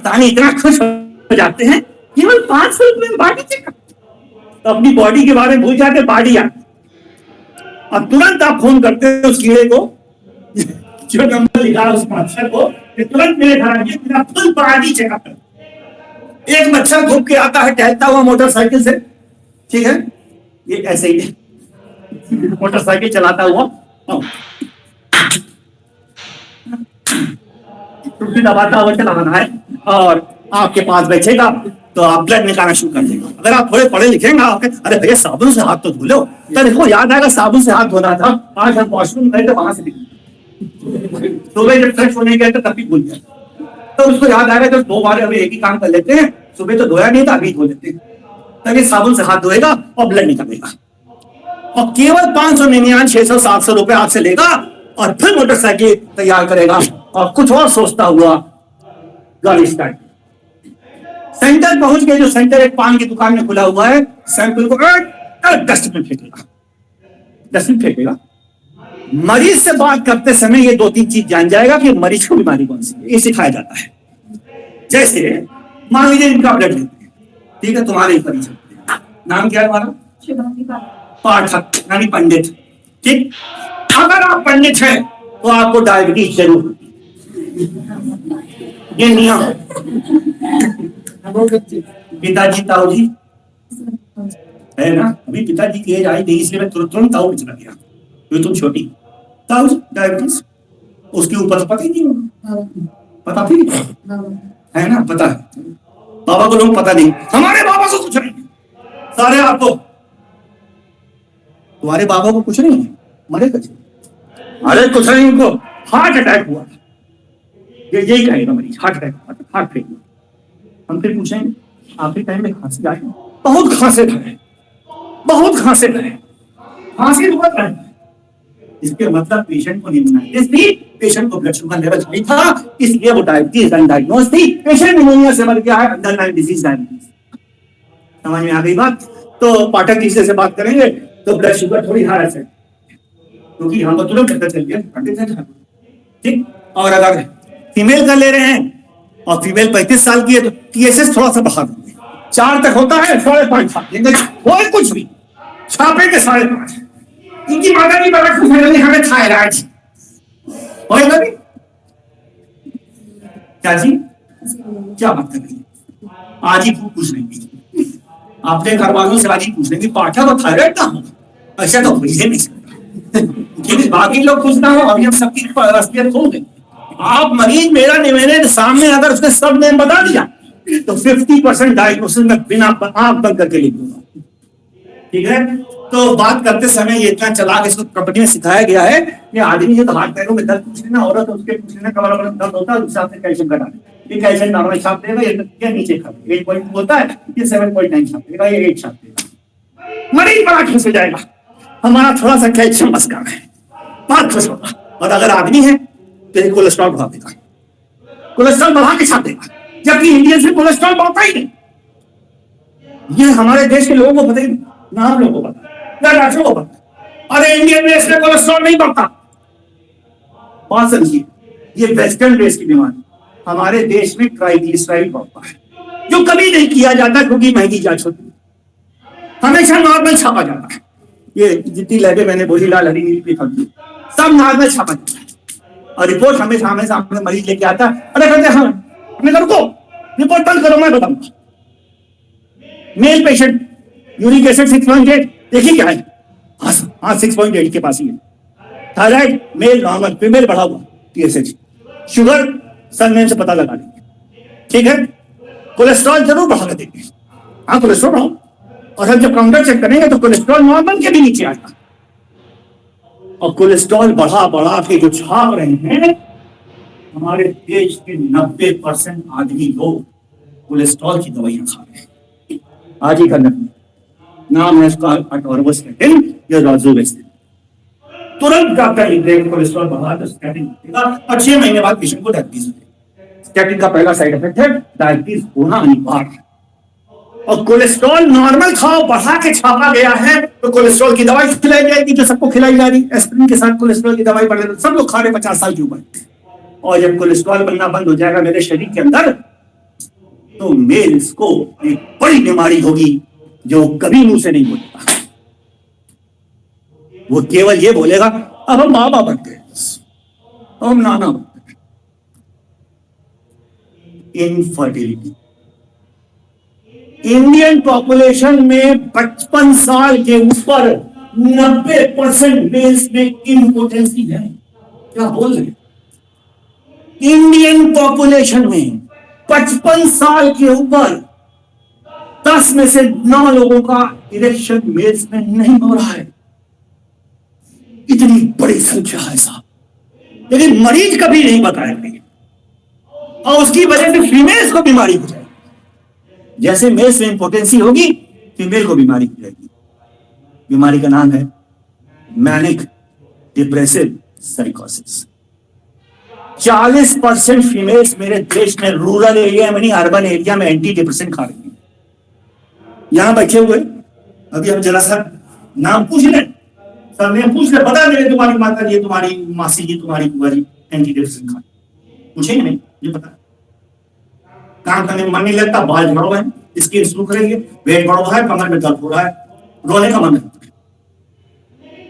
तानी इतना खुश हो जाते हैं केवल 500 रुपए में बॉडी चेकअप। तो अपनी बॉडी के बारे में भूल जाते बॉडी आ, अब तुरंत आप फोन करते हो उस कीड़े को जो नंबर लिखा है उस मच्छर को कि तुरंत मेरे घर आइए, मेरा फुल बॉडी चेकअप कर। एक मच्छर घूम के आता है टहलता हुआ मोटरसाइकिल से, ठीक है, ये ऐसे ही मोटरसाइकिल चलाता हुआ टुट्टी दबाता हुआ चला रहा है और आपके पास बैठेगा तो आप ब्लड निकालना शुरू कर देगा। अगर आप थोड़े पढ़े लिखेंगे आपके, अरे भैया साबुन से हाथ तो धो लो, तो देखो याद आएगा साबुन से हाथ धोना था, आज हम वॉशरूम गए थे वहां से सुबह जब फ्रेश होने गए थे तब भी भूल गए, तो उसको याद आएगा जब 2 बार अभी एक ही काम कर लेते हैं, सुबह तो धोया नहीं था अभी धो लेते हैं, तभी साबुन से हाथ धोएगा और ब्लड निकालेगा। और केवल 599, 600, 700 रुपए हाथ से लेगा और फिर मोटरसाइकिल तैयार करेगा और कुछ और सोचता हुआ गाड़ी स्टार्ट। सेंटर पहुंच गए, जो सेंटर एक पान की दुकान में खुला हुआ है, सैंपल को डस्टबिन फेंकेगा, डस्टबिन फेंकेगा। मरीज से बात करते समय ये 2-3 चीज जान जाएगा कि मरीज को बीमारी कौन सी है, ये सिखाया जाता है। जैसे मान लीजिए इनका ब्लड लेते हैं, ठीक है, तुम्हारे ही परिचय, नाम क्या है हमारा? पाठक यानी पंडित, ठीक। अगर आप पंडित हैं तो आपको डायबिटीज जरूर होगी, ये नियम है। पिताजी ताऊ जी है ना, अभी पिताजी की एज आई नहीं इसलिए मैं तुरंत ताऊ चला गया, क्योंकि तुम छोटी। ताऊ जी डायबिटीज, उसके ऊपर पता ही नहीं होगा, पता भी है ना, पता है। बाबा को लोग पता नहीं, हमारे बाबा को कुछ नहीं, सारे आपको, तुम्हारे बाबा को कुछ नहीं है, मरे कच्चे, अरे कुछ नहीं, उनको हार्ट अटैक हुआ, यही कहेगा मरीज, हार्ट अटैक हुआ, हार्ट फेल हुआ। हम फिर पूछेंगे आखिरी टाइम में खांसी आई, बहुत खांसे रहे, बहुत खांसे रहे, खांसी बहुत रहे, इसके मतलब पेशेंट को निमोनिया थी, पेशेंट को ब्लड शुगर लेवल हाई था, इसलिए वो डायबिटीज अनडायग्नोज थी, पेशेंट निमोनिया से मर गया है, अंडरलाइन डिजीज डायबिटीज। समझ में आ गई बात? तो पाठक जी से बात करेंगे तो ब्लड शुगर थोड़ी हाई है, क्योंकि हमको तुरंत पता चल गया, ठीक। और अगर फीमेल का ले रहे हैं और फीमेल 35 साल की है तो TSH थोड़ा सा बढ़ा देंगे, 4 तक होता है, 5.5 छापेंगे, कोई कुछ भी छापेंगे 5.5। इनकी माता की बड़ा खुश है, हमें थायराइड होएगा भी, क्या जी, क्या बात कर रही है, आज ही पूछ लेंगे, आपने घर वालों से आज ही पूछ लेंगे पाठक और थायराइड ना हो, ऐसा तो ही नहीं सकता, बाकी लोग खुश ना हो, अभी हम सबकी असलियत खो गई। आप मरीज मेरे सामने अगर उसने सब नेम बता दिया तो 50% डायग्नोसिस में बिना आंख बंद करके लिख दूंगा, ठीक है। तो बात करते समय ये इतना चला के इसको कंपनी में सिखाया गया है कि आदमी है तो हाथ पैरों में दर्द पूछ लेना, औरत उसके पूछ लेना, कमर में दर्द होता है, उस हिसाब से कैल्शियम घटा देना, ये कैल्शियम नॉर्मल छाप देगा, ये नीचे छाप देगा, 8 होता है, ये 7.9 छाप देगा, ये 8 छाप देगा, मरीज बड़ा खुश हो जाएगा, हमारा थोड़ा सा कैल्शियम बस कम है, बहुत खुश होगा। और अगर आदमी है तो कोलेस्ट्रॉल बढ़ा देगा, कोलेस्ट्रॉल बढ़ा के छाप देगा, जबकि इंडियन से कोलेस्ट्रॉल बढ़ता ही नहीं। ये हमारे देश के लोगों को पता ही नहीं, ना हम लोगों को पता, ना डॉक्टरों को पता। अरे इंडियन देश में कोलेस्ट्रॉल नहीं बढ़ता, बात समझिए, ये वेस्टर्न देश की बीमारी, हमारे देश में ट्राइग्लिसराइड बढ़ता है, जो कभी नहीं किया जाता क्योंकि महंगी जांच होती है, हमेशा नॉर्मल छापा जाता है। ये जितनी लैबें मैंने बोली, लाल हरी नीली पीली सब नॉर्मल छापा जाता है, और रिपोर्ट हमेशा मरीज लेके आता है, अरे कहते हैं हमें रुको, रिपोर्ट बंद करो, मैं बताऊंगा। मेल पेशेंट यूरिक एसिड 6.8, देखिए क्या है, हाँ 6.8 के पास ही है, थायराइड मेल नॉर्मल, फीमेल बढ़ा हुआ TSH, शुगर सरनेम से पता लगा लेंगे, ठीक है। कोलेस्ट्रॉल जरूर बढ़ा देंगे, हाँ कोलेस्ट्रॉल बढ़ाओ, और हम जब काउंटर चेक करेंगे तो कोलेस्ट्रॉल नॉर्मल के भी नीचे आएगा। और कोलेस्ट्रॉल बढ़ा के जो छाप रहे हैं, हमारे देश के 90% आदमी लोग कोलेस्ट्रॉल की दवाइयां खा रहे हैं। आज ही का नाम है उसका अटोर्वास्टैटिन या रोजुवेस्टिन, तुरंत डॉक्टर लिख कोलेस्ट्रॉल बढ़ा तो स्टैटिन देगा, और 6 महीने बाद पेशेंट को डायबिटीज हो जाएगा। स्टैटिन का पहला साइड इफेक्ट है डायबिटीज होना अनिवार्य है। और कोलेस्ट्रॉल नॉर्मल खाओ, बढ़ा के छापा गया है तो कोलेस्ट्रॉल की दवाई खिलाई जाएगी, जो सबको खिलाई जा रही, एस्पिरिन के साथ कोलेस्ट्रॉल की दवाई बढ़, सब लोग खा रहे 50 साल की उम्र। और जब कोलेस्ट्रॉल बनना बंद हो जाएगा मेरे शरीर के अंदर तो मेल्स को एक बड़ी बीमारी होगी जो कभी मुंह से नहीं बोलेगा। वो केवल ये बोलेगा अब हम बाबा बन गए, हम नाना बन गए। इनफर्टिलिटी, इंडियन पॉपुलेशन में 55 साल के ऊपर 90% मेल्स में इम्पोटेंसी है। क्या बोल रहे? इंडियन पॉपुलेशन में 55 साल के ऊपर 10 में से 9 लोगों का इरेक्शन मेल्स में नहीं हो रहा है। इतनी बड़ी संख्या है साहब, लेकिन मरीज कभी नहीं बताएंगे और उसकी वजह से फीमेल्स को बीमारी हो जाएगी। जैसे मेल्स में इंपोर्टेंसी होगी, फीमेल को बीमारी हो जाएगी। बीमारी का नाम है मैनिक डिप्रेसिव साइकोसिस। 40% फीमेल्स मेरे देश में रूरल एरिया में नहीं, अर्बन एरिया में एंटी डिप्रेसेंट खा रही है। यहां बैठे हुए अभी हम जरा सा नाम पूछ रहे, सर ने पूछ रहे, बता मेरे तुम्हारी माता जी, तुम्हारी मासी जी, तुम्हारी बुआ जी एंटी डिप्रेसेंट खा, पूछेंगे नहीं, ये पता। काम करने में मन नहीं लगता, बाल झड़ है, स्किन सूख रही है, वेट बढ़ रहा है, कमर में दर्द हो रहा है, रोने का मन नहीं।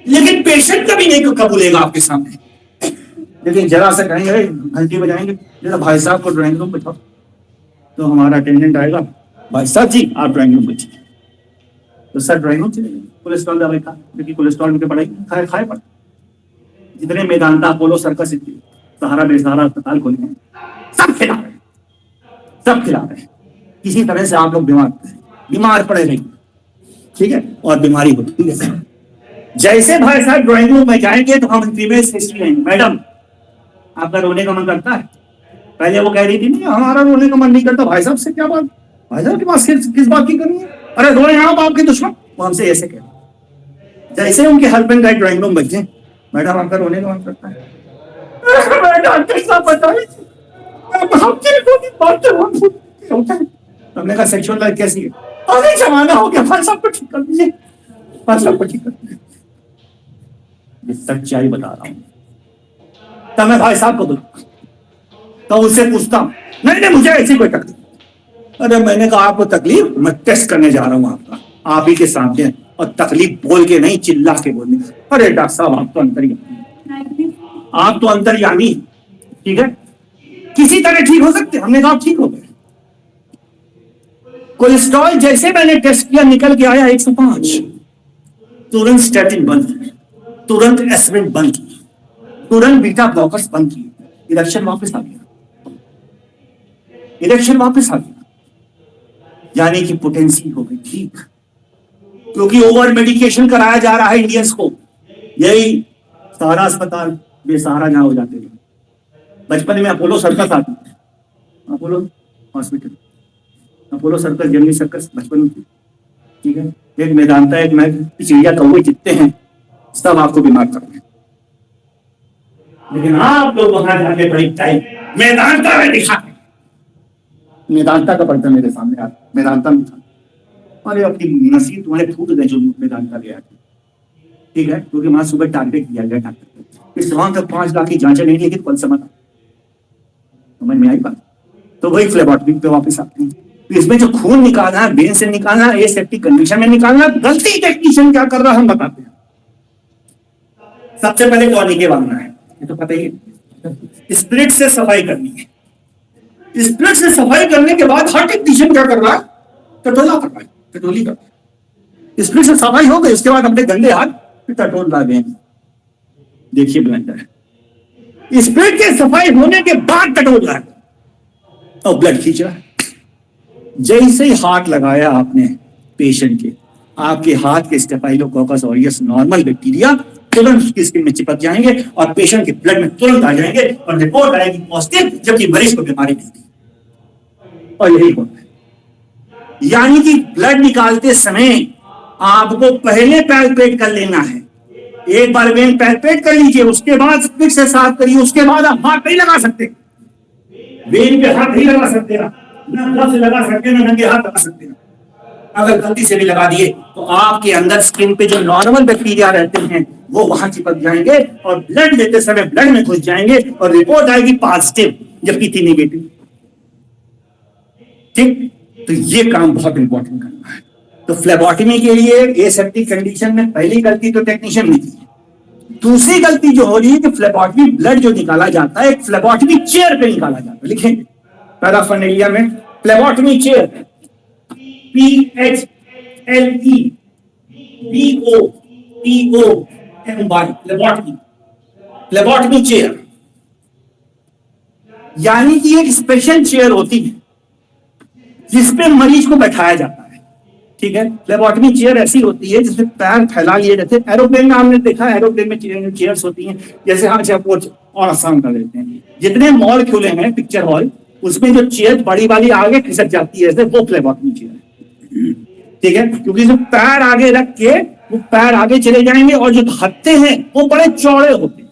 लेकिन पेशेंट कभी नहीं कबूलेगा आपके सामने। लेकिन जरा सा कहेंगे, घंटी बजाएंगे, जरा भाई साहब को ड्राइंग रूम बैठाओ, तो हमारा अटेंडेंट आएगा, भाई साहब जी आप ड्राइंग रूम बैठिए। तो सर ड्राइंग रूम चले गए, कोलेस्ट्रॉल दवाई खा, क्योंकि कोलेस्ट्रॉल की पढ़ाई खाए पड़। जितने मेदांता, अपोलो, सर्कस, सहारा बेसहारा अस्पताल खोले हैं, सब खिला रहे हैं, सब खिला रहे हैं। किसी तरह से आप लोग बीमार पड़े नहीं, ठीक है, और बीमारी होती है। जैसे भाई साहब ड्राइंग रूम में जाएंगे तो हम फीमेल हिस्ट्री लेंगे, मैडम आपका रोने का मन करता है? पहले वो कह रही थी नहीं हमारा रोने का मन नहीं करता। भाई साहब से क्या बात, भाई साहब के पास किस बात की करनी है? अरे रोए आप, आपके दुश्मन। वो हमसे ऐसे कह, जैसे उनके हस्बैंड का ड्राइंग रूम बैठे, मैडम आपका रोने का मन करता है? हमने कहा सेक्सुअल लाइफ कैसी है? अरे जमाना हो गया, भाई साहब को ठीक कर दीजिए, भाई साहब को ठीक कर दीजिए। सच्चाई बता रहा हूं। तब मैं भाई साहब को बोलूं तो उससे पूछता नहीं नहीं मुझे ऐसी कोई तकलीफ। अरे मैंने कहा आपको तकलीफ, मैं टेस्ट करने जा रहा हूं आपका, आप ही के सामने, और तकलीफ बोल के नहीं चिल्ला के बोलने। अरे डॉक्टर साहब आप तो अंतर्यामी, आप तो अंतर्यामी, ठीक है, किसी तरह ठीक हो सकते। हमने कहा ठीक हो गए। कोलेस्ट्रॉल जैसे मैंने टेस्ट किया निकल के आया 105, तुरंत स्टैटिन बंद, तुरंत एस्पिरिन बंद, तुरंत बीटा ब्लॉकर्स बंद किए, इरेक्शन वापस आ गया, इरेक्शन वापस आ गया। यानी कि पोटेंसी हो गई ठीक, क्योंकि ओवर मेडिकेशन कराया जा रहा है इंडियंस को। यही सहारा अस्पताल बेसहारा जहां हो जाते हैं। बचपन में अपोलो सर्कस आती है, Apollo hospital, Apollo circus, journey circus बचपन में, ठीक है। एक मेदांता, एक मैं, चिड़िया कौवे जितते हैं, सब आपको बीमार कर रहे हैं। लेकिन आप लोग वहां जाके बड़ी टाइम मेदांता में दिखा, मेदांता का पर्दा मेरे सामने आ, मेदांता में था, अरे अपनी नसीब तुम्हारे फूट गए जो मेदांता गया, ठीक है, क्योंकि वहां सुबह टारगेट किया गया डॉक्टर, इस वहां तक 5 लाख की जांचें नहीं लेकिन कल समझ में आई बात। तो वही फ्लेबोटमी पे वापस आते हैं। तो इसमें जो खून निकालना है, वेन से निकालना है, एसेप्टिक कंडीशन में निकालना, गलती टेक्नीशियन क्या कर रहा है हम बताते हैं। सबसे पहले टॉनिक बांधना है, ये तो पता ही है। स्प्रिट से सफाई करनी है, स्प्रिट से सफाई करने के बाद हर टेक्नीशियन क्या कर रहा है? टटोला कर रहा है, टटोली कर रहा है। स्प्रिट से सफाई हो गई, उसके बाद अपने गंदे हाथ टटोल ला गए। देखिए ब्लेंडर, स्प्रिट के सफाई होने के बाद टटोल रहा है और ब्लड खींच रहा है। जैसे ही हाथ लगाया आपने पेशेंट के, आपके हाथ के स्टेफाइलोकोकस ऑरियस नॉर्मल बैक्टीरिया तुरंत उसकी स्किन में चिपक जाएंगे और पेशेंट के ब्लड में तुरंत आ जाएंगे और रिपोर्ट आएगी पॉजिटिव, जबकि मरीज को बीमारी नहीं थी। और यही होता है, यानी कि ब्लड निकालते समय आपको पहले पैल्पेट कर लेना है। एक बार वेन पैल्पेट कर लीजिए, उसके बाद स्पिरिट से साफ करिए, उसके बाद आप हाथ नहीं लगा सकते, वेन पे हाथ नहीं लगा सकते, ना हाथ से लगा सकते, ना नंगे हाथ लगा सकते। अगर गलती से भी लगा दिए तो आपके अंदर स्किन पे जो नॉर्मल बैक्टीरिया रहते हैं वो वहां चिपक जाएंगे और ब्लड देते समय ब्लड में घुस जाएंगे और रिपोर्ट आएगी पॉजिटिव, जबकि थी नेगेटिव। ठीक, तो ये काम बहुत इंपॉर्टेंट करना है। तो फ्लेबोटमी के लिए एसेप्टिक कंडीशन में पहली गलती तो टेक्नीशियन ने की। दूसरी गलती जो हो रही है कि फ्लेबोटमी ब्लड जो निकाला जाता है एक फ्लेबोटमी चेयर पे निकाला जाता है। लिखें पैराफर्नेलिया में फ्लेबोटमी चेयर, PHLEBOTOMY, फ्लेबोटमी, फ्लेबोटमी चेयर, यानी कि एक स्पेशल चेयर होती है जिसपे मरीज को बैठाया जाता है। ठीक है, फ्लेबोटमी चेयर ऐसी होती है जिसमें पैर फैला लिए, जैसे एरोप्लेन में हमने देखा, एरोप्लेन में चेयर्स होती हैं, जैसे हम एयरपोर्ट और आसान कर देते हैं। जितने मॉल खुले हैं पिक्चर हॉल, उसमें जो चेयर बड़ी वाली आगे खिसक जाती है, वो फ्लेबोटमी चेयर है। ठीक है, क्योंकि जो पैर आगे रख के वो पैर आगे चले जाएंगे, और जो हत्थे हैं वो बड़े चौड़े होते हैं,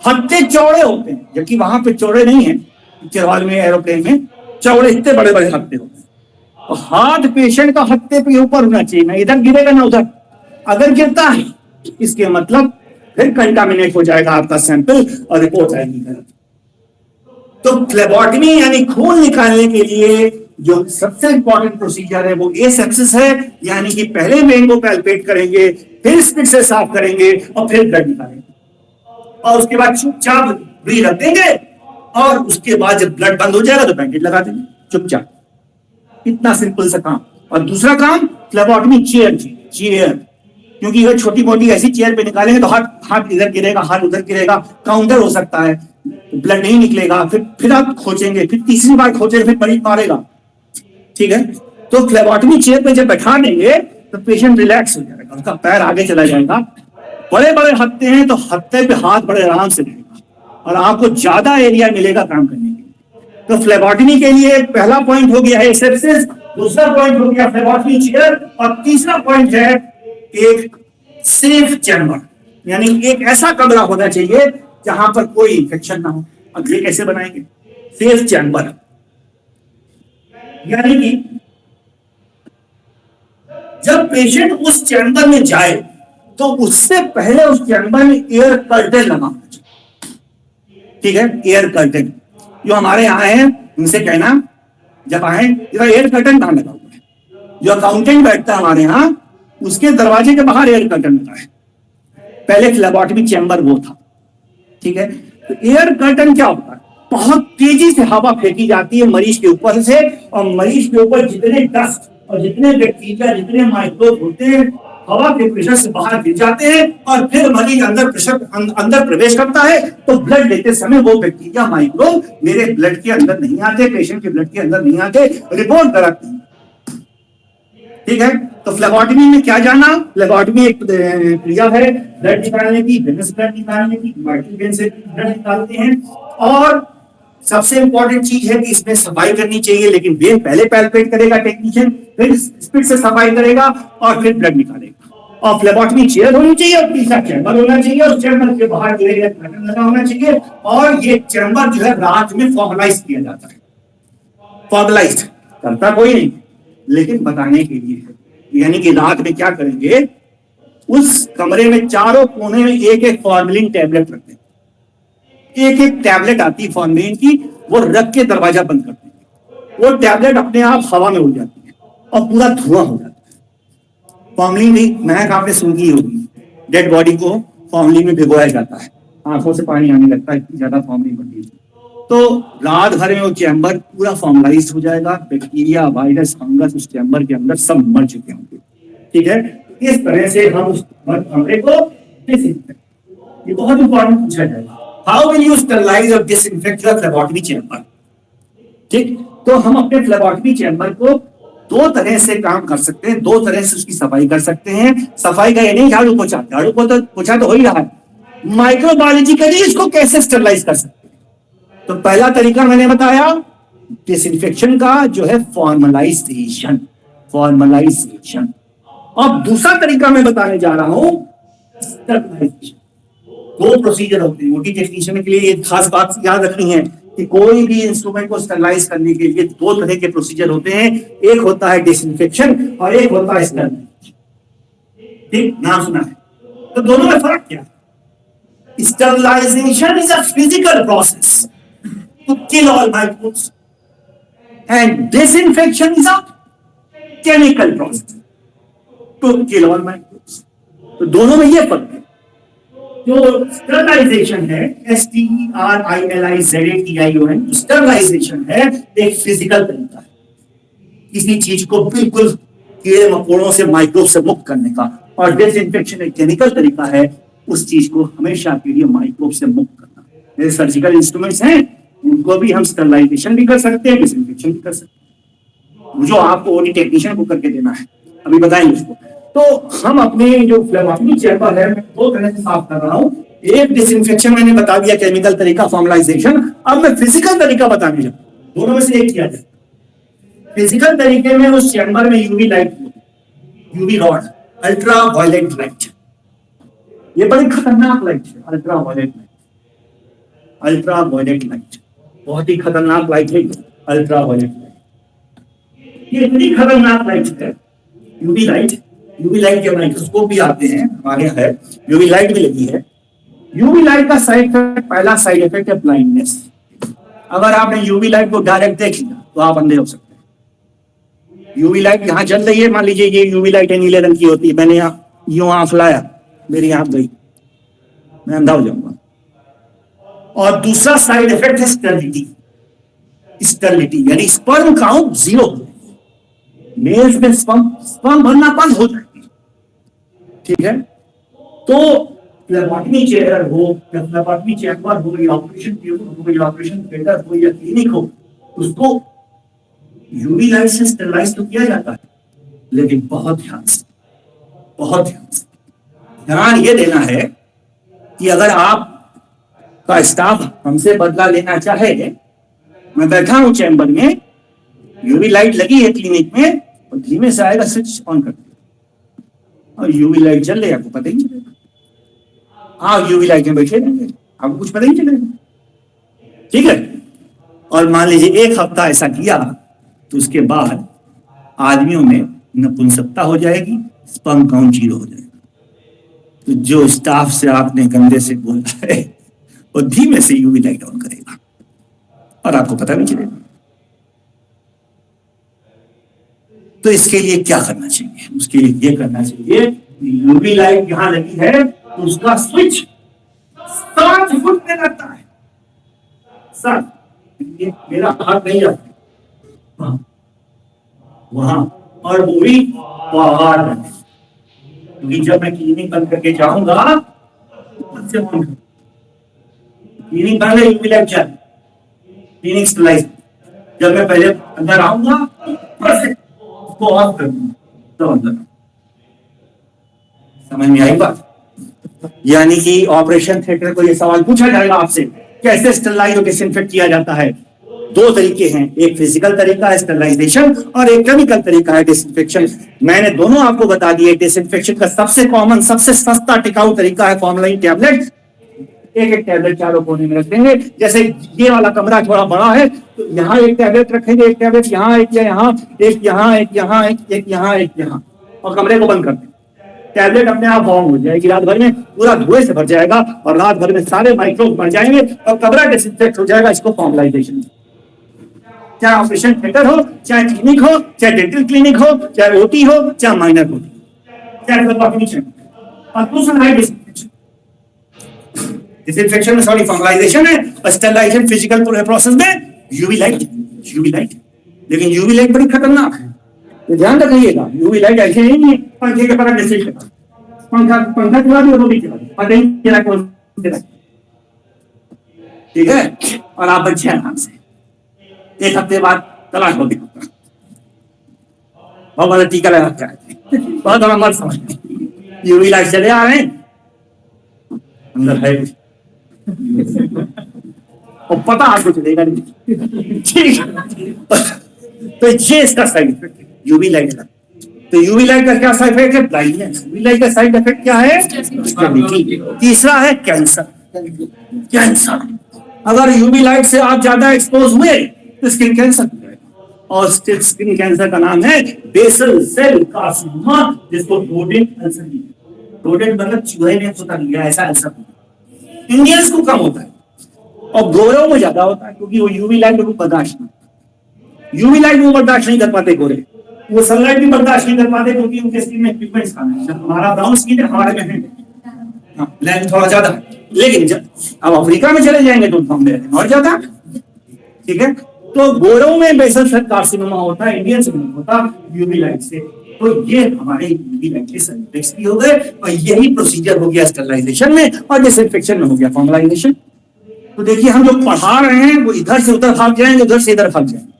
हत्थे चौड़े होते हैं, जबकि वहां पे चौड़े नहीं है। पिक्चर हॉल में, एरोप्लेन में चौड़े, इतने बड़े बड़े हत्थे होते हैं। और हाथ पेशेंट का हत्थे पे ऊपर होना चाहिए, ना इधर गिरेगा ना उधर। अगर गिरता है इसके मतलब फिर कंटामिनेट हो जाएगा आपका सैंपल और रिपोर्ट आएगी गलत। तो फ्लेबोटमी यानी खून निकालने के लिए जो सबसे इंपॉर्टेंट प्रोसीजर है वो एसेप्सिस है, यानी कि पहले वेन को पैल्पेट करेंगे, फिर स्पिट से साफ करेंगे और फिर ब्लड निकालेंगे, और उसके बाद चुपचाप ब्री रख देंगे, और उसके बाद जब ब्लड बंद हो जाएगा तो बैंडेज लगा देंगे चुपचाप। इतना सिंपल सा काम। और दूसरा काम फ्लेबोटमी चेयर, क्योंकि अगर छोटी मोटी ऐसी चेयर पे निकालेंगे तो हाथ इधर गिरेगा, हाथ उधर गिरेगा, काउंटर हो सकता है, ब्लड नहीं निकलेगा, फिर आप खोजेंगे, फिर तीसरी बार खोजेंगे, फिर मरीज मारेगा। ठीक है, तो फ्लेबोटमी चेयर पे जब बैठा देंगे तो पेशेंट रिलैक्स हो जाएगा, उसका पैर आगे चला जाएगा। बड़े बड़े हत्थे हैं तो हत्थे पे हाथ बड़े आराम से रहेगा और आपको ज्यादा एरिया मिलेगा काम करने के लिए। तो फ्लेबोटमी के लिए पहला पॉइंट हो गया है एसेप्सिस, दूसरा पॉइंट हो गया फ्लेबोटमी चेयर, और तीसरा पॉइंट है एक सेफ चैम्बर, यानी एक ऐसा कमरा होना चाहिए जहां पर कोई इंफेक्शन ना हो। अब ये कैसे बनाएंगे सेफ चैम्बर, यानी कि जब पेशेंट उस चैम्बर में जाए तो उससे पहले उस चैम्बर में एयर कर्टेन लगा होना चाहिए। ठीक है, एयर कर्टेन जो हमारे यहाँ है उनसे कहना जब आए एयर कर्टेन कहां लगा हुआ है, जो अकाउंटेंट बैठता है हमारे यहाँ उसके दरवाजे के बाहर एयर कर्टेन लगा है। पहले फ्लेबोटमी चैम्बर वो था। ठीक है, तो एयर कर्टेन क्या होता है, बहुत तेजी से हवा फेंकी जाती है मरीज के ऊपर से, और मरीज के ऊपर जितने डस्ट और जितने बैक्टीरिया, जितने माइक्रोब होते हैं हवा के प्रेशर से बाहर गिर जाते हैं, और फिर मरीज अंदर प्रवेश करता है। तो ब्लड लेते समय वो बैक्टीरिया, माइक्रोब मेरे ब्लड के अंदर नहीं आते, पेशेंट के ब्लड के अंदर नहीं आते, रिपोर्ट गलत नहीं। ठीक है, तो फ्लेबोटमी में क्या जाना, फ्लेबोटमी एक क्रिया है ब्लड निकालने की, वेनस ब्लड निकालने की, माइट्रल वेन से ब्लड निकालते हैं। और सबसे इंपॉर्टेंट चीज है कि इसमें सफाई करनी चाहिए, लेकिन वेन पहले पैल्पेट करेगा टेक्नीशियन, फिर स्पिट से सफाई करेगा और फिर ब्लड निकालेगा। और फ्लेबोटमी चेयर होनी चाहिए, और तीसरा चैम्बर होना चाहिए, और चैम्बर के बाहर कर्टेन लगा होना चाहिए। और ये चैम्बर जो है रात में फॉर्मलाइज किया जाता है। फॉर्मलाइज करता कोई नहीं, लेकिन बताने के लिए है, यानी कि रात में क्या करेंगे, उस कमरे में चारों कोने में एक एक फॉर्मलिन टैबलेट रखते हैं, एक एक टैबलेट आती है फॉर्मलिन की, वो रख के दरवाजा बंद करते हैं। वो टैबलेट अपने आप हवा में उड़ जाती है और पूरा धुआं हो जाता है। फॉर्मलिन की महक आपने सुनी होगी, डेड बॉडी को फॉर्मलिन में भिगोया जाता है, आंखों से पानी आने लगता है, इतनी ज्यादा फॉर्मलिन बनती है। तो रात भर में वो चैम्बर पूरा फॉर्मलाइज हो जाएगा, बैक्टीरिया, वायरस, फंगस उस चैम्बर के अंदर सब मर चुके होंगे। ठीक है, इस तरह से हम उस कमरे को डिसइंफेक्ट, ये बहुत इंपॉर्टेंट पूछा जाएगा, हाउ विल यू स्टरलाइज और डिसइंफेक्ट द फ्लेबोटमी चैम्बर। ठीक, तो हम अपने फ्लेबोटमी चैम्बर को दो तरह से काम कर सकते हैं, दो तरह से उसकी सफाई कर सकते हैं। सफाई का ये नहीं झाड़ू पोछा, झाड़ू पोछा तो हो ही रहा है, माइक्रोबायोलॉजिकली इसको कैसे स्टरलाइज कर सकते हैं। तो पहला तरीका मैंने बताया डिसइंफेक्शन का, जो है फॉर्मलाइजेशन, फॉर्मलाइजेशन। अब दूसरा तरीका मैं बताने जा रहा हूं स्टरलाइजेशन। दो प्रोसीजर होते हैं, मोटी टेक्नीशियन के लिए ये खास बात याद रखनी है कि कोई भी इंस्ट्रूमेंट को स्टरलाइज करने के लिए दो तरह के प्रोसीजर होते हैं, एक होता है डिसइंफेक्शन और एक होता है स्टरलाइजेशन। ठीक, नाम सुना है, तो दोनों में फर्क क्या है। Sterilisation is a physical process to kill all microbes, and disinfection is a chemical process to kill all microbes. तो दोनों में ये फर्क है। जो स्टरलाइजेशन है, STERILIZATION, स्टरलाइजेशन है एक फिजिकल तरीका है किसी चीज को बिल्कुल कीड़े मकोड़ों से, माइक्रोब से मुक्त करने का, और डिसइंफेक्शन एक केमिकल तरीका है उस चीज को हमेशा के लिए माइक्रोब से मुक्त करना। जैसे सर्जिकल इंस्ट्रूमेंट्स हैं, उनको भी हम स्टरलाइजेशन भी कर सकते हैं, डिसइंफेक्शन भी कर सकते हैं, जो आपको ओडी टेक्नीशियन को करके देना है, अभी बताएंगे उसको। तो हम अपने जो फ्लेबोटमी चैम्बर है, मैं दो तरह से साफ कर रहा हूं। एक डिसइंफेक्शन मैंने बता दिया, केमिकल तरीका, फॉर्मलाइजेशन। अब मैं फिजिकल तरीका बताने जा, दोनों में से एक किया जाए। फिजिकल तरीके में उस चैम्बर में UV light, UV rod, ultra violet light, ये बड़ी खतरनाक लाइट है। Ultra violet light, ultra violet light बहुत ही खतरनाक लाइट है। अल्ट्रा वायलेट लाइट ये इतनी खतरनाक लाइट है। यूवी लाइट, यूवी लाइट के माइक्रोस्कोप भी आते हैं, हमारे यहाँ है, यूवी लाइट भी लगी है। यूवी लाइट का साइड इफेक्ट, पहला साइड इफेक्ट है ब्लाइंडनेस। अगर आपने यूवी लाइट को डायरेक्ट देख लिया तो आप अंधे हो सकते हैं। यूवी लाइट यहाँ जल रही है, मान लीजिए ये यूवी लाइट है, नीले रंग की होती है, मैंने यहाँ यूं आंख लाया, मेरी आंख गई, मैं अंधा हो जाऊंगा। और दूसरा साइड इफेक्ट है स्टेरिलिटी। स्टेरिलिटी यानी स्पर्म काउंट 0 हो जाएगी, मेल्स में स्पर्म भरना बंद हो जाएगी। ठीक है, तो फ्लेबोटमी चेयर हो या फ्लेबोटमी चैम्बर हो या ऑपरेशन थिएटर हो या ऑपरेशन थिएटर हो या क्लिनिक हो, उसको यूवी लाइट से स्टेरलाइज तो किया जाता है, लेकिन बहुत ध्यान से, बहुत ध्यान से। ध्यान ये देना है कि अगर आप का स्टाफ हमसे बदला लेना चाहे, मैं बैठा हूं चैम्बर में, यूवी लाइट लगी है क्लिनिक में, और धीमे से आएगा, स्विच ऑन कर दिया और यूवी लाइट जल रही है, आपको पता ही नहीं चलेगा। आप यूवी लाइट में बैठे रहेंगे, आपको कुछ पता ही नहीं चलेगा। ठीक है, और मान लीजिए 1 हफ्ता ऐसा किया तो उसके बाद आदमियों में नपुंसकता हो जाएगी, स्पर्म काउंट 0 हो जाएगा। तो जो स्टाफ से आपने गंदे से बोला है वो धीमे से यूवी लाइट ऑन करेगा और आपको पता नहीं चलेगा। तो इसके लिए क्या करना चाहिए? उसके लिए ये करना चाहिए, यूवी लाइट यहां लगी है तो उसका स्विच 7 फुट में लगता है। 7, मेरा हाथ नहीं जाता वहां, और वो भी बाहर, क्योंकि जब मैं क्लीनिक बंद करके जाऊंगा, क्लीनिक बंद है, यूवी लाइट चल, क्लीनिक स्टेलाइज, जब मैं पहले अंदर आऊंगा उसको ऑफ कर दूंगा तो अंदर। समझ में आई बात? यानी कि ऑपरेशन थिएटर को यह सवाल पूछा जाएगा आपसे, कैसे स्टेरलाइज और डिसइंफेक्ट किया जाता है। 2 तरीके हैं, एक फिजिकल तरीका है स्टेरलाइजेशन और एक केमिकल तरीका है डिसइंफेक्शन। मैंने दोनों आपको बता दिए। डिसइंफेक्शन का सबसे कॉमन, सबसे सस्ता टिकाऊ तरीका है फॉर्मलाइन टैबलेट। एक टैबलेट चारों कोने में रख देंगे। जैसे ये वाला कमरा थोड़ा बड़ा है तो यहाँ एक टैबलेट रखेंगे, एक टैबलेट यहाँ, एक यहाँ, एक यहाँ, एक यहाँ, एक यहाँ, एक यहाँ, और कमरे को बंद कर देंगे। टैबलेट अपने आप फॉर्म हो जाएगी, रात भर में पूरा धुएं से भर जाएगा और रात भर में सारे माइक्रोब मर जाएंगे और कमरा डिसइंफेक्ट हो जाएगा। इसको फॉर्मलाइजेशन। चाहे ऑपरेशन थिएटर हो, चाहे क्लिनिक हो, चाहे डेंटल क्लिनिक हो, चाहे ओटी हो, चाहे माइनर ओटी, चाहे और दूसरा है डिसइंफेक्शन। डिसइंफेक्शन में सॉरी फॉर्मलाइजेशन है, स्टेरलाइजेशन फिजिकल प्रोसेस में यूवी लाइट, यूवी लाइट। लेकिन यूवी लाइट बड़ी खतरनाक है, तो ध्यान रखिएगा। यूवी लाइट ऐसे नहीं है पंखे के पर डिसइंफेक्शन, पंखा चला दिया वो भी चला दिया, पता ही नहीं चला कौन चला। ठीक है, और आप बच्चे आराम से 1 हफ्ते बाद तलाश होगी, बहुत बड़ा टीका लगा के आए, बहुत बड़ा मर्द समझ यूवी लाइट चले आ रहे हैं, अंदर है और पता आपको चलेगा नहीं। ठीक है, तो ये इसका साइड इफेक्ट है यूवी लाइट का। तो यूवी लाइट का क्या साइड इफेक्ट है? ब्लाइंडनेस। यूवी लाइट का साइड इफेक्ट क्या है? तीसरा है कैंसर। कैंसर, अगर यूवी लाइट से आप ज्यादा एक्सपोज हुए तो स्किन कैंसर हो जाएगा, और स्किन कैंसर का नाम है बेसल सेल कार्सिनोमा, जिसको रोडेंट अल्सर भी, रोडेंट मतलब चूहे ने होता लिया ऐसा अल्सर। इंडियंस को कम होता है और गोरों में ज्यादा होता है, क्योंकि वो यूवी लाइट को बर्दाश्त नहीं। यूवी लाइट वो बर्दाश्त नहीं कर पाते गोरे, वो सनलाइट भी बर्दाश्त नहीं कर पाते क्योंकि उनके स्किन में इक्विपमेंट्स कम है। हमारा ब्राउन स्किन है, हमारे में है लेंथ थोड़ा ज्यादा है, लेकिन अब अफ्रीका में चले जाएंगे तो कम में और ज्यादा। ठीक है, तो गोरों में बेसल सेल कार्सिनोमा होता है, इंडियंस में होता यूवी लाइट से। तो ये हमारे यूवी लाइट के साइड इफेक्ट्स भी हो गए और यही प्रोसीजर हो गया स्टरलाइजेशन में और डिसइंफेक्शन में हो गया फॉर्मलाइजेशन। तो देखिए हम जो पढ़ा रहे हैं वो इधर से उधर भाग जाएंगे, उधर से इधर भाग जाएंगे।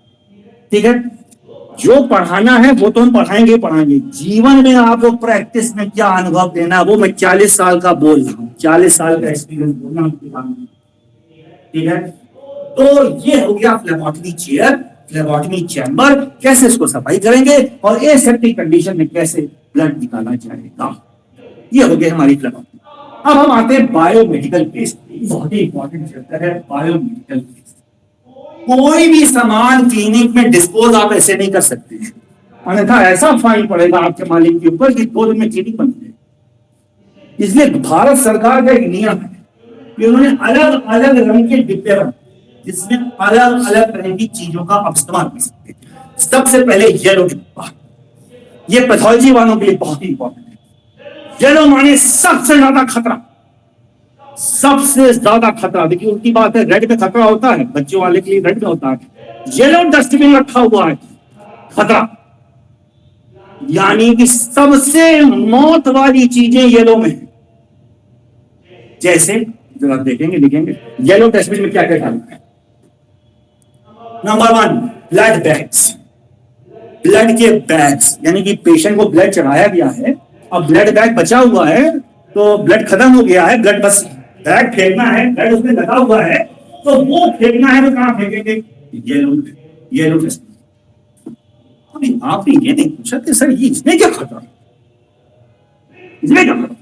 ठीक है, जो पढ़ाना है वो तो हम पढ़ाएंगे पढ़ाएंगे, जीवन में आपको प्रैक्टिस में क्या अनुभव देना वो मैं 40 साल का बोल रहा हूँ, 40 साल का एक्सपीरियंस बोलना। ठीक है, तो ये हो गया फ्लेबोटमी चेयर, फ्लेबोटमी चैम्बर, कैसे इसको सफाई करेंगे और एसेप्टिक कंडीशन में कैसे ब्लड निकाला जाएगा। ये हो गया हमारी फ्लेबोटमी। अब हम आते हैं बायोमेडिकल टेस्ट, बहुत ही इंपॉर्टेंट चैप्टर है बायोमेडिकल टेस्ट। कोई भी सामान क्लिनिक में डिस्पोज आप ऐसे नहीं कर सकते हैं, अन्यथा ऐसा फाइन पड़ेगा आपके मालिक के ऊपर कि 2 दिन में क्लिनिक बंद हो जाएगी। इसलिए भारत सरकार का एक नियम है कि उन्होंने अलग अलग रंग के डिब्बे बनाए जिसमें अलग अलग तरह की चीजों का आप इस्तेमाल कर सकते हैं। सबसे पहले येलो डिब्बा, ये पैथोलॉजी वालों के लिए बहुत ही इंपॉर्टेंट है। येलो माने सबसे ज्यादा खतरा, सबसे ज्यादा खतरा। देखिए उनकी बात है, रेड में खतरा होता है, बच्चों वाले के लिए रेड में होता है, येलो डस्टबिन रखा हुआ है खतरा, यानी कि सबसे मौत वाली चीजें येलो में है। जैसे जब आप देखेंगे लिखेंगे येलो डस्टबिन में क्या क्या डालना है। नंबर 1 ब्लड बैग्स, ब्लड के बैग्स, यानी कि पेशेंट को ब्लड चढ़ाया गया है, अब ब्लड बैग बचा हुआ है तो ब्लड खत्म हो गया है, ब्लड बस बैग फेंकना है, ब्लड उसमें लगा हुआ है तो वो फेंकना है तो कहां फेंकेंगे, येलो डस्टबिन। अभी आपने ये नहीं पूछा कि सर ये इसमें क्या खतरा, इसमें क्या खतरा।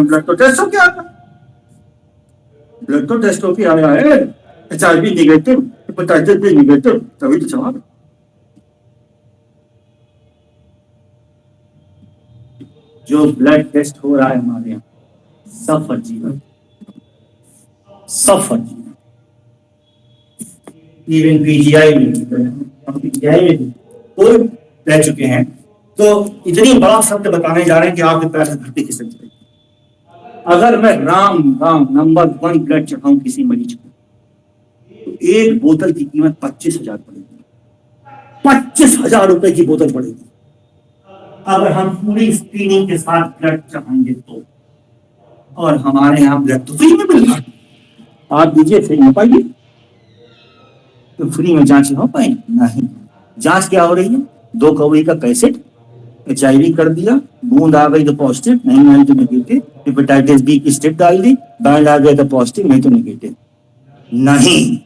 ब्लड तो टेस्ट हो क्या, ब्लड तो टेस्ट होके आया है, HIV negative, hepatitis B negative, तभी तो जवाब। जो ब्लड टेस्ट हो रहा है हमारे यहाँ सब फर्जी है, सब फर्जी है। इवन PGI में कोई रह चुके हैं तो इतनी बड़ा शब्द बताने जा रहे हैं कि आपके पैर से धरती खिसक जाएगी। अगर मैं राम नंबर 1 ब्लड चढ़ाऊं किसी मरीज को तो एक बोतल की कीमत 25,000 पड़ेगी, 25,000 रुपए की बोतल पड़ेगी। अगर हम पूरी स्क्रीनिंग के साथ ब्लड चढ़ाएंगे तो, और हमारे यहाँ ब्लड तो फ्री में मिल रहा है, आप दीजिए फ्री में पाइए, तो फ्री में जांच हो पाएगी नहीं। जांच क्या हो रही है, 2 कौड़ी का कैसेट, HIV कर दिया, बूंद आ गई तो पॉजिटिव, नहीं आई तो नेगेटिव, हेपेटाइटिस बी की स्ट्रिप डाल दी, बैंड आ गया तो पॉजिटिव, नहीं तो नेगेटिव। नहीं,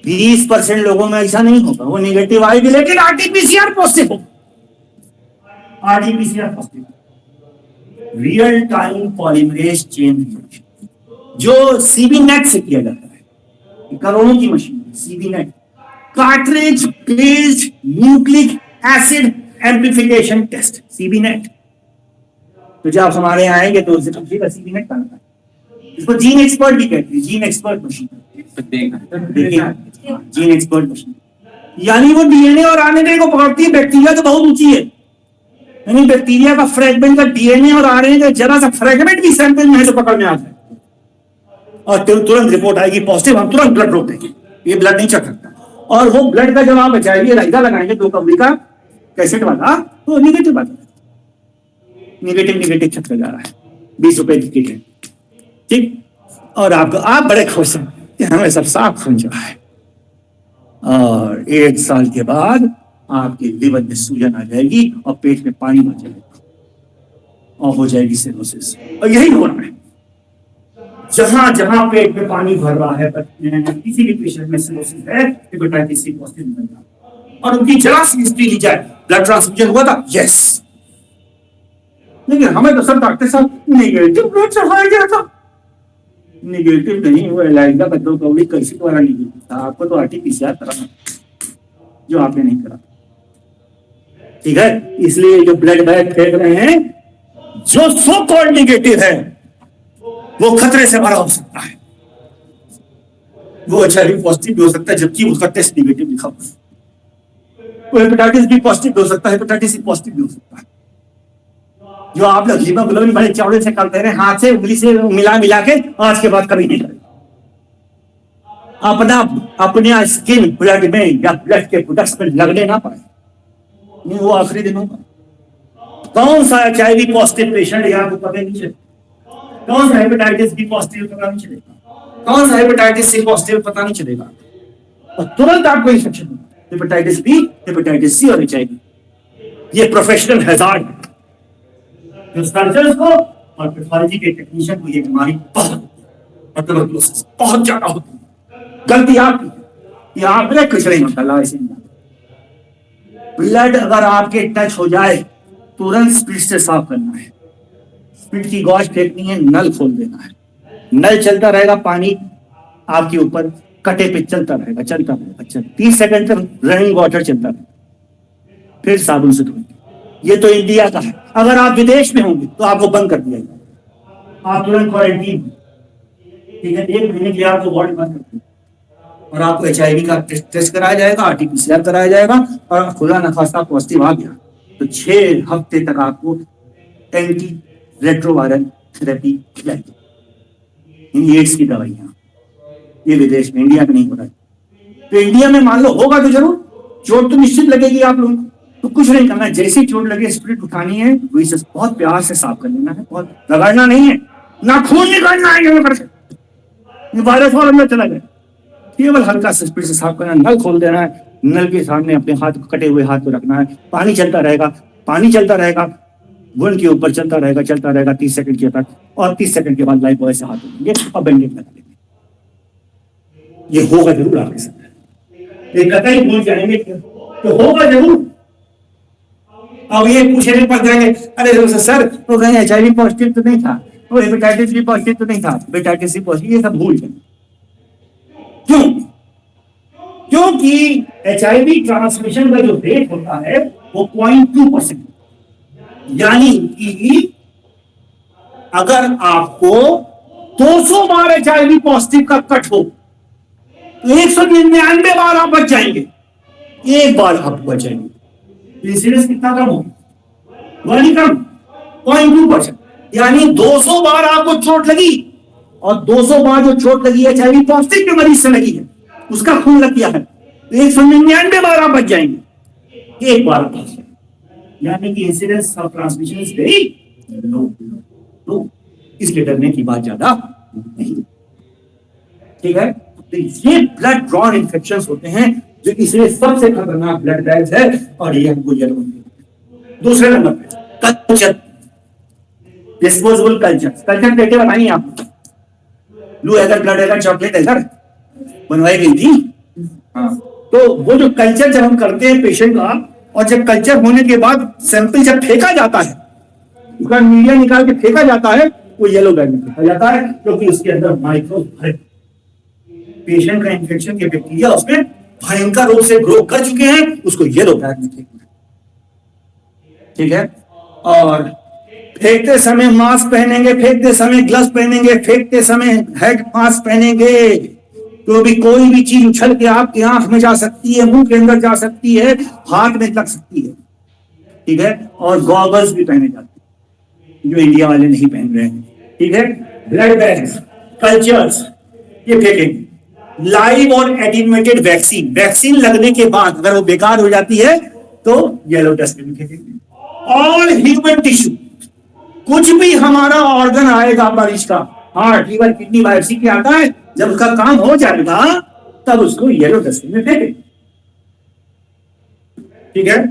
20% लोगों में ऐसा नहीं होगा, वो नेगेटिव आएगी लेकिन RT-PCR पॉजिटिव हो, RT-PCR positive, real time polymerase chain reaction, जो CBNet से किया जाता है, करोड़ों की machine CBNet, cartridge based nucleic acid amplification test CBNet। तो जब आप हमारे यहाँ आएंगे तो उसे पूछिएगा CBNet का नाम है, इसको जीन एक्सपर्ट भी कहते हैं, gene expert machine, gene expert machine, यानी वो DNA और RNA को पकड़ती है। बैक्टीरिया तो बहुत ऊंची है, यानी बैक्टीरिया का फ्रेगमेंट का DNA और RNA का जरा सा फ्रेगमेंट भी सैंपल में है तो पकड़ में आ जाए और तुरंत रिपोर्ट आएगी पॉजिटिव, हम तुरंत ब्लड रोक देंगे, ये ब्लड नहीं चढ़ सकता। और वो ब्लड का जब आप बचाएंगे, राइजा लगाएंगे 2 कौड़ी का कैसेट वाला, तो निगेटिव आता है, निगेटिव छत जा रहा है, 20 रुपए की किट है, ठीक। और आप बड़े खुश हैं कि हमें सब साफ समझ रहा है, और 1 साल के बाद आपके लिवर में सूजन आ जाएगी और पेट में पानी भर जाएगा और हो जाएगी सिरोसिस। और यही हो रहा है, जहां जहां पेट में पानी भर रहा है, किसी भी पेशेंट में सिरोसिस है, हेपेटाइटिस सी पॉजिटिव मिल रहा है। और उनकी जरा सी हिस्ट्री ली जाए, ब्लड ट्रांसफ्यूजन हुआ था, यस, लेकिन हमें तो सब डॉक्टर साहब नेगेटिव ब्लड चढ़ाया गया था। नेगेटिव नहीं, वो एलाइजा का 2 कौड़ी कैसेट वाला नेगेटिव था, आपको तो RT-PCR कराना जो आपने नहीं करा, ठीक है। इसलिए जो ब्लड बैग फेंक रहे हैं, जो सो कॉल्ड नेगेटिव है, वो खतरे से भरा हो सकता है, वो HIV पॉजिटिव भी हो सकता है जबकि उसका टेस्ट निगेटिव लिखा हुआ है। वो हेपेटाइटिस बी पॉजिटिव भी हो सकता है, हेपेटाइटिस सी पॉजिटिव भी हो सकता है। जो आप लोग हीमोग्लोबिन बड़े चौड़े से करते रहे, हाथ से उंगली से मिला मिला के, आज के बाद कभी नहीं करें। अपने स्किन ब्लड में या ब्लड के प्रोडक्ट्स में लगने ना पाए, वो आखिरी दिन होगा। कौन सा HIV पॉजिटिव पेशेंट है आपको पता नहीं चलेगा, कौन सा हेपेटाइटिस बी पॉजिटिव पता नहीं चलेगा, कौन सा हेपेटाइटिस सी पॉजिटिव पता नहीं चलेगा, और तुरंत आपको इन्फेक्शन होगा। हेपेटाइटिस बी, हेपेटाइटिस सी और HIV, ये प्रोफेशनल हैजार्ड है। जो सर्जन को और पैथोलॉजी के टेक्नीशियन को ये बीमारी बहुत ज्यादा होती है। गलती आपकी, आपने कुछ नहीं होता। ऐसे ब्लड अगर आपके टच हो जाए तुरंत स्पिरिट से साफ करना है, स्पिरिट की गॉज फेंकनी है, नल खोल देना है। नल चलता रहेगा, पानी आपके ऊपर कटे पे चलता रहेगा, चलता रहेगा, 30 सेकंड तक रनिंग वाटर चलता रहेगा, फिर साबुन से धोएंगे। ये तो इंडिया का है। अगर आप विदेश में होंगे तो आपको बंद कर दिया जाएगा, आप तुरंत क्वारंटीन, ठीक है, 1 महीने के लिए आपको वार्ड बंद कर दिया और आपको HIV का टेस्ट कराया जाएगा, RT-PCR कराया जाएगा, और खुदा न खास्ता पॉजिटिव आ गया तो 6 हफ्ते तक आपको एंटी रेट्रोवायरल थेरेपी खिलाएगी। एड्स की दवाइयां, ये विदेश में, इंडिया में नहीं हो रहा है। तो इंडिया में मान लो होगा तो जरूर चोट तो निश्चित लगेगी आप लोगों को, तो कुछ नहीं करना, जैसी चोट लगे स्पिरिट उठानी है, वही बहुत प्यार से साफ कर लेना है, बहुत रगड़ना नहीं है, ना खून निकालना है, वायरस और अंदर चला गया, केवल हल्का से स्पिरिट से साफ करना, नल खोल देना है, नल के सामने अपने हाथ, कटे हुए हाथ को रखना है, पानी चलता रहेगा, पानी चलता रहेगा, वुंड के ऊपर चलता रहेगा, चलता रहेगा 30 सेकंड के तक, और 30 सेकंड के बाद लाइफ बॉय से हाथ धोएंगे और बैंडेज लगा देंगे। ये होगा जरूर आपके साथ, ये कतई भूल जाएंगे तो होगा जरूर। अब ये पूछने पर जाएंगे, अरे सर तो कहीं HIV पॉजिटिव तो नहीं था, वो हेपेटाइटिस बी पॉजिटिव तो नहीं था, हेपेटाइटिस सी पॉजिटिव, ये सब भूल जाएंगे। क्यों? क्योंकि HIV ट्रांसमिशन का जो रेट होता है वो 0.2%, यानी कि अगर आपको 200 बार HIV पॉजिटिव का कट हो तो 199 बार आप बच जाएंगे, एक बार आप बच जाएंगे। इंसिडेंस कितना कम हो? वही कम, 0.2%, यानी 200 बार आपको चोट लगी, और 200 बार जो चोट लगी है HIV पॉजिटिव के मरीज से लगी है, उसका खून लग गया है, तो 199 बार आप बच जाएंगे, एक बार बच जाएंगे, यानी कि incidence of transmission is very low. इसलिए डरने की बात ज्यादा नहीं, ठीक है। तो ये ब्लड ड्रॉन इन्फेक्शंस होते हैं जो इसलिए सबसे खतरनाक ब्लड बैग्स है, और ये हमको जरूर होंगे। दूसरे नंबर पे कल्चर, डिस्पोजेबल कल्चर प्लेटें बनाई आपको, blue agar, blood agar, chocolate agar बनवाई गई थी। हाँ, तो वो जो कल्चर जब हम करते हैं पेशेंट का, और जब कल्चर होने के बाद सैंपल जब फेंका जाता है, उसका मीडिया निकाल के फेंका जाता है, वो येलो बैग में फेंका जाता है, क्योंकि उसके अंदर माइक्रो पेशेंट का इन्फेक्शन के बैक्टीरिया उसमें भयंकर रूप से ग्रो कर चुके हैं, उसको येलो बैग में फेंकना, ठीक है। और फेंकते समय मास्क पहनेंगे, फेंकते समय ग्लव्स पहनेंगे, फेंकते समय हेड मास्क पहनेंगे, तो भी कोई भी चीज उछल के आपकी आंख में जा सकती है, मुंह के अंदर जा सकती है, हाथ में लग सकती है, ठीक है। और गॉगल्स भी पहने जाते हैं, जो इंडिया वाले नहीं पहन रहे हैं, ठीक है। ब्लड बैग्स, कल्चर्स, ये फेंकेंगे। लाइव और एटेन्यूएटेड वैक्सीन, वैक्सीन लगने के बाद अगर वो बेकार हो जाती है तो येलो डस्टबिन में फेंकेंगे। ऑल ह्यूमन टिश्यू, कुछ भी हमारा ऑर्गन आएगा मरीज का, हार्ट, लीवर, किडनी, बायोप्सी के आता है, जब उसका काम हो जाएगा तब उसको येलो डस्टबिन में फेंकेंगे, ठीक है।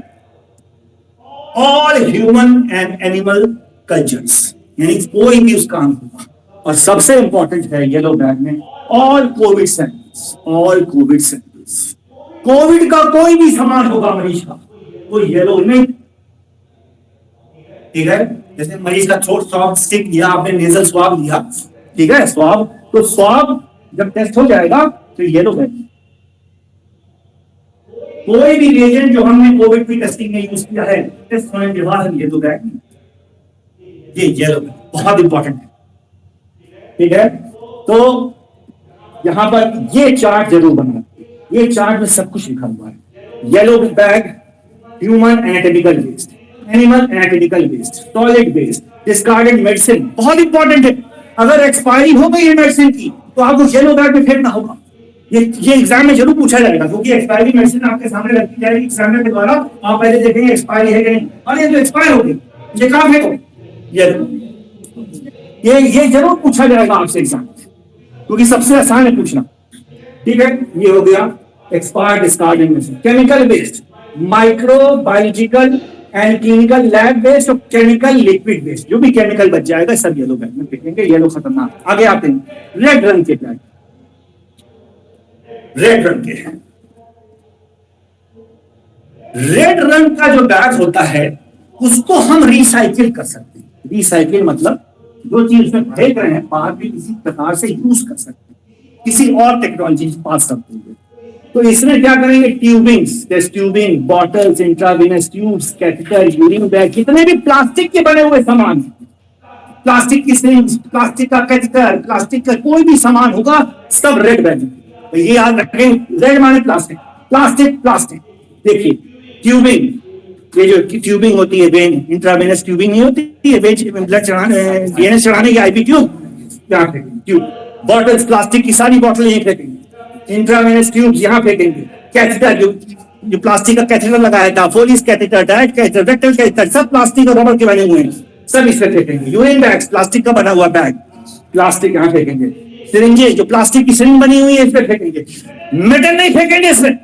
All human and animal cultures, यानी कोई भी उसका काम होगा। और सबसे इंपॉर्टेंट है येलो बैग में all Covid samples, all Covid samples, Covid का कोई भी सामान होगा मरीज का, वो येलो नहीं, ठीक है। जैसे मरीज का थ्रोट स्वाब स्टिक लिया आपने, नेजल स्वाब लिया, ठीक है, स्वाब, तो स्वाब जब टेस्ट हो जाएगा तो येलो बैग, कोई भी रिएजेंट जो हमने कोविड की टेस्टिंग में यूज किया है, टेस्ट होने के बाद हम येलो बैग, ये येलो बैग बहुत इंपॉर्टेंट है, ठीक है। तो यहां पर ये चार्ट जरूर बना, ये चार्ट में सब कुछ लिखा हुआ है। Yellow bag, human anatomical waste, animal anatomical waste, solid waste, discarded medicine, बहुत इंपॉर्टेंट है। अगर एक्सपायरी हो गई है मेडिसिन की तो आपको येलो बैग में फेंकना होगा। ये एग्जाम में जरूर पूछा जाएगा, क्योंकि एक्सपायरी मेडिसिन आपके सामने रखी जाएगी एग्जामिनर के द्वारा। आप पहले देखेंगे एक्सपायरी है कि नहीं, और ये जो एक्सपायर हो गई ये कहां फेंको, ये जरूर पूछा जाएगा आपसे एग्जाम, क्योंकि सबसे आसान है पूछना। ठीक है, ये हो गया expired discarded medicine. Chemical waste, microbiological and clinical lab waste और केमिकल लिक्विड वेस्ट, जो भी केमिकल बच जाएगा सब येलो बैग में फेंकेंगे। येलो खतरनाक। आगे आते हैं रेड रंग के बैग, रेड रंग के हैं। रेड रंग का जो बैग होता है उसको हम रिसाइकिल कर सकते हैं। रिसाइकिल मतलब जो चीज उसमें फेंक रहे हैं बाहर भी किसी प्रकार से यूज कर सकते हैं, किसी और टेक्नोलॉजी पास करते हैं। तो इसमें क्या करेंगे, tubings, test tubing, bottles, intravenous tubes, catheter, urine bag, जितने भी प्लास्टिक के बने हुए सामान, प्लास्टिक की सिरिंज, प्लास्टिक का कैथेटर, प्लास्टिक का कोई भी सामान होगा सब रेड बैग। तो ये याद रखें, रेड माने प्लास्टिक, प्लास्टिक प्लास्टिक। देखिए ट्यूबिंग, ये जो ट्यूबिंग होती है वेन, इंट्रावेनस ट्यूबिंग नहीं होती है, ब्लड चढ़ाने, वेनस चढ़ाने की आईपी ट्यूब, यहाँ फेंकेंगे ट्यूब। बॉटल्स, प्लास्टिक की सारी बॉटल यहीं फेंकेंगे। इंट्रावेनस ट्यूब यहाँ फेंकेंगे। कैथेटर, जो प्लास्टिक का कैथेटर लगाया था, Foley's catheter, direct catheter, rectal catheter, सब प्लास्टिक और रबर के बने हुए हैं, सब इसमें फेंकेंगे। यूरिन बैग्स, प्लास्टिक का बना हुआ बैग, प्लास्टिक यहाँ फेंकेंगे। सिरिंजेस, जो प्लास्टिक की सिरिंज बनी हुई है इसमें फेंकेंगे। मेटल नहीं फेंकेंगे इसमें,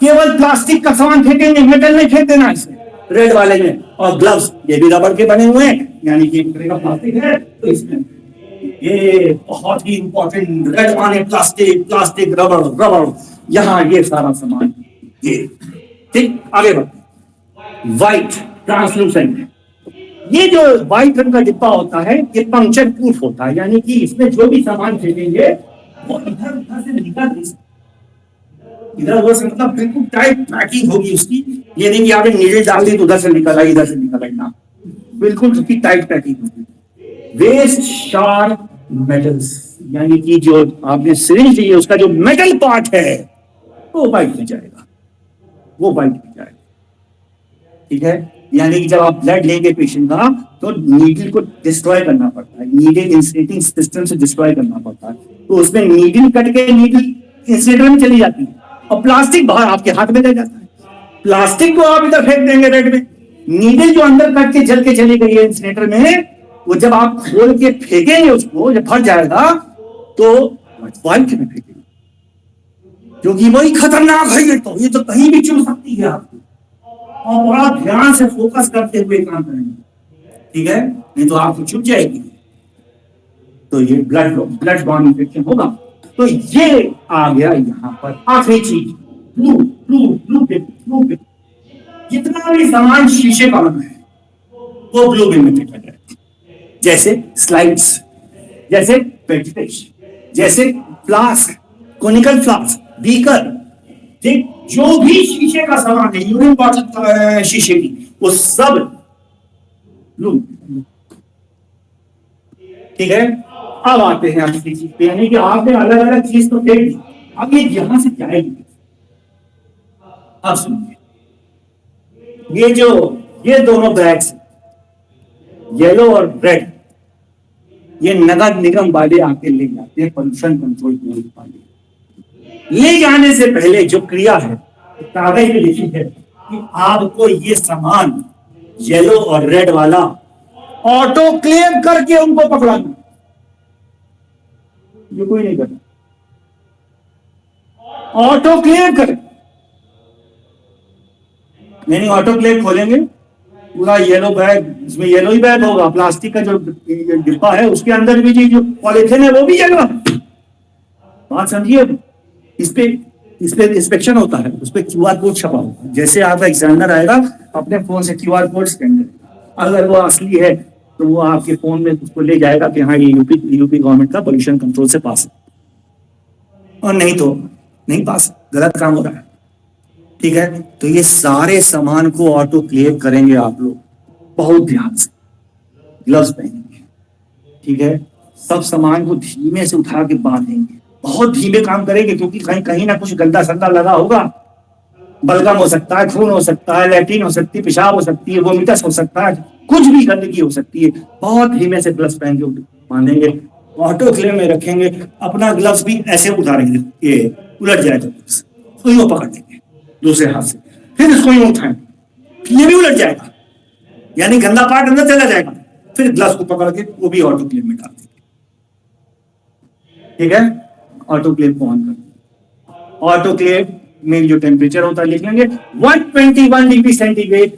केवल प्लास्टिक का सामान फेंकेंगे, मेटल नहीं फेंक देना इसमें रेड वाले में। और ग्लव्स, ये भी रबर के बने हुए हैं, यानी कि एक तरह का प्लास्टिक है। तो इसमें ये बहुत ही इंपॉर्टेंट, रेड माने प्लास्टिक, प्लास्टिक, रबर, रबर, यहाँ ये सारा सामान। ये ठीक, आगे बढ़ते। व्हाइट ट्रांसलूसेंट, ये जो व्हाइट रंग का डिब्बा होता है ये पंक्चर प्रूफ होता है, यानी कि इसमें जो भी सामान फेंकेंगे वो इधर उधर से निकल नहीं सकता। इधर उधर से मतलब बिल्कुल टाइट पैकिंग होगी उसकी। ये नहीं कि आपने नीडल डाल दी तो उधर से निकल आई, इधर से निकल आई ना, बिल्कुल उसकी टाइट पैकिंग होगी। वेस्ट शार्प मेटल्स, यानी कि जो आपने सिरिंज ली है उसका जो मेटल पार्ट है वो व्हाइट में जाएगा, वो व्हाइट में जाएगा। ठीक है, यानी कि जब आप ब्लड लेंगे पेशेंट का तो नीडल को डिस्ट्रॉय करना पड़ता है, नीडल इंसुलेटिंग सिस्टम से डिस्ट्रॉय करना पड़ता है। तो उसमें नीडल कट के नीडल इंसुलेटर में चली जाती है और प्लास्टिक बाहर आपके हाथ में रह जाता है। प्लास्टिक को आप इधर फेंक देंगे रेड में, नीडल जो अंदर कट के जल के चली गई है इंसुलेटर में, वो जब आप खोल के फेंकेंगे उसको, जब भर जाएगा तो व्हाइट में फेंकेंगे, क्योंकि वही खतरनाक है। ये तो कहीं भी चुन सकती है आपको, और बड़ा ध्यान से फोकस करते हुए काम करेंगे। ठीक है, नहीं तो आपको चुप जाएगी, तो ये ब्लड बॉर्न इन्फेक्शन होगा। तो ये आ गया यहाँ पर आखिरी चीज, ब्लू ब्लू ब्लू बिन, ब्लू बिन। जितना भी सामान शीशे का बना है वो ब्लू बिन में फेंका जाए, जैसे स्लाइड्स, जैसे पेटिपेश, जैसे फ्लास्क, कोनिकल फ्लास्क, बीकर, ठीक, जो भी शीशे का सामान है, यूरिन बॉटल शीशे की, वो सब ब्लू। ठीक है, अब आते हैं असली चीज पे, यानी कि आपने अलग अलग चीज तो फेंक दी, अब ये यहां से जाएगी। अब सुनिए, ये दोनों बैग्स, येलो और रेड, ये नगर निगम वाले आके ले जाते हैं, पोल्यूशन कंट्रोल बोर्ड वाले। ले जाने से पहले जो क्रिया है कागज में लिखी है कि आपको ये सामान येलो और रेड वाला ऑटो क्लेम करके उनको पकड़ाना। ये कोई नहीं करता, ऑटो क्लेम कर, यानी ऑटो क्लेम खोलेंगे, पूरा येलो बैग, इसमें येलो ही बैग होगा, प्लास्टिक का जो डिब्बा है उसके अंदर भी जो पॉलिथीन है वो भी येलो। बात समझिए, इस पे इंस्पेक्शन होता है, उस पर क्यूआर कोड छपा होता है। जैसे आपका एग्जामिनर आएगा अपने फोन से क्यूआर कोड स्कैन करेगा, अगर वो असली है तो वो आपके फोन में उसको ले जाएगा कि हाँ ये यूपी गवर्नमेंट का पोल्यूशन कंट्रोल से पास है, और नहीं तो नहीं पास, गलत काम हो रहा है। ठीक है, तो ये सारे सामान को ऑटो क्लेम करेंगे आप लोग, बहुत ध्यान से, ग्लव्स पहनेंगे। ठीक है, सब सामान को धीमे से उठा के बांधेंगे, बहुत धीमे काम करेंगे, क्योंकि कहीं कहीं ना कुछ गंदा संदा लगा होगा। बलगम हो सकता है, खून हो सकता है, लैट्रिन हो सकती है, पेशाब हो सकती है, वोमिटस हो सकता है, कुछ भी गंदगी हो सकती है। बहुत धीमे से ग्लव्स पहन के बांधेंगे, ऑटोक्लेव में रखेंगे। अपना ग्लव्स भी ऐसे उतारेंगे, ये उलट जाएगा तो ये पकड़ लेंगे दूसरे हाथ से, फिर इसको यूं उठाएंगे, ये भी उलट जाएगा, यानी गंदा पार्ट अंदर चला जाएगा। फिर ग्लव्स को पकड़ के वो भी ऑटोक्लेव में डाल देंगे। ठीक है, ऑटोक्लेव को ऑन कर। ऑटोक्लेव में जो टेम्परेचर होता है लिख लेंगे 121 degree centigrade